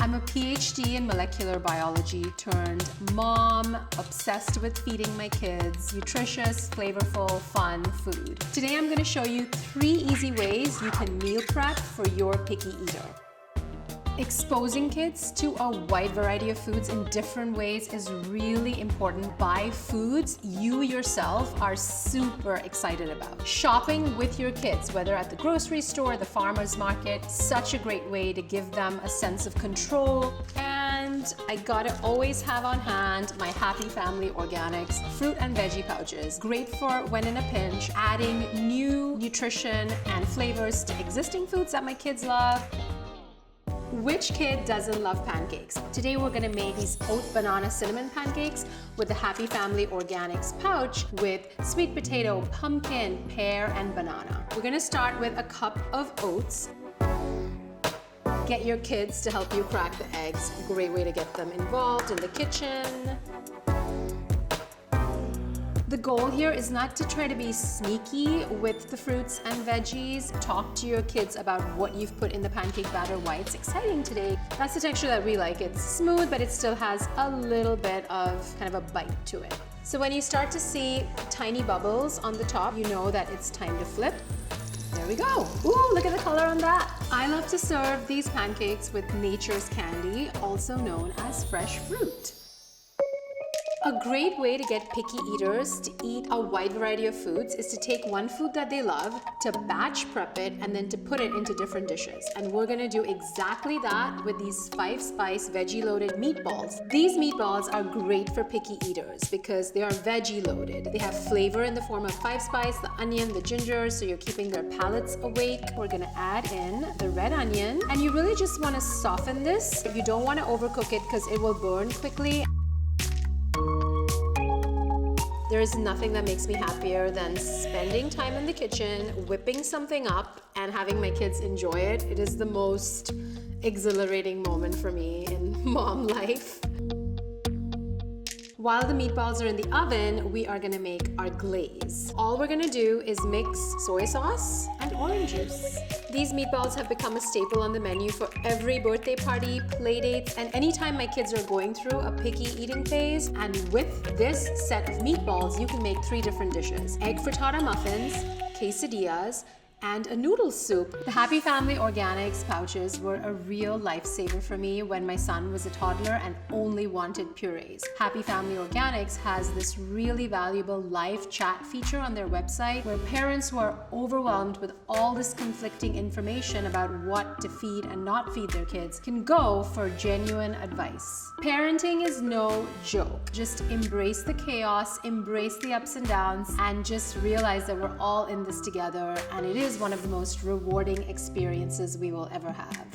I'm a PhD in molecular biology turned mom, obsessed with feeding my kids nutritious, flavorful, fun food. Today I'm going to show you 3 easy ways you can meal prep for your picky eater. Exposing kids to a wide variety of foods in different ways is really important. Buy foods you yourself are super excited about. Shopping with your kids, whether at the grocery store, the farmer's market, such a great way to give them a sense of control. And I gotta always have on hand my Happy Family Organics fruit and veggie pouches. Great for when in a pinch, adding new nutrition and flavors to existing foods that my kids love. Which kid doesn't love pancakes? Today we're gonna make these oat banana cinnamon pancakes with the Happy Family Organics pouch with sweet potato, pumpkin, pear, and banana. We're gonna start with a cup of oats. Get your kids to help you crack the eggs. Great way to get them involved in the kitchen. The goal here is not to try to be sneaky with the fruits and veggies. Talk to your kids about what you've put in the pancake batter, why it's exciting today. That's the texture that we like. It's smooth, but it still has a little bit of kind of a bite to it. So when you start to see tiny bubbles on the top, you know that it's time to flip. There we go. Ooh, look at the color on that. I love to serve these pancakes with nature's candy, also known as fresh fruit. A great way to get picky eaters to eat a wide variety of foods is to take one food that they love, to batch prep it, and then to put it into different dishes. And we're gonna do exactly that with these 5-spice veggie-loaded meatballs. These meatballs are great for picky eaters because they are veggie-loaded. They have flavor in the form of 5-spice, the onion, the ginger, so you're keeping their palates awake. We're gonna add in the red onion, and you really just wanna soften this. You don't wanna overcook it because it will burn quickly. There is nothing that makes me happier than spending time in the kitchen, whipping something up, and having my kids enjoy it. It is the most exhilarating moment for me in mom life. While the meatballs are in the oven, we are gonna make our glaze. All we're gonna do is mix soy sauce and orange juice. These meatballs have become a staple on the menu for every birthday party, play dates, and anytime my kids are going through a picky eating phase. And with this set of meatballs, you can make 3 different dishes: egg frittata muffins, quesadillas, and a noodle soup. The Happy Family Organics pouches were a real lifesaver for me when my son was a toddler and only wanted purees. Happy Family Organics has this really valuable live chat feature on their website where parents who are overwhelmed with all this conflicting information about what to feed and not feed their kids can go for genuine advice. Parenting is no joke. Just embrace the chaos, embrace the ups and downs, and just realize that we're all in this together, and it is one of the most rewarding experiences we will ever have.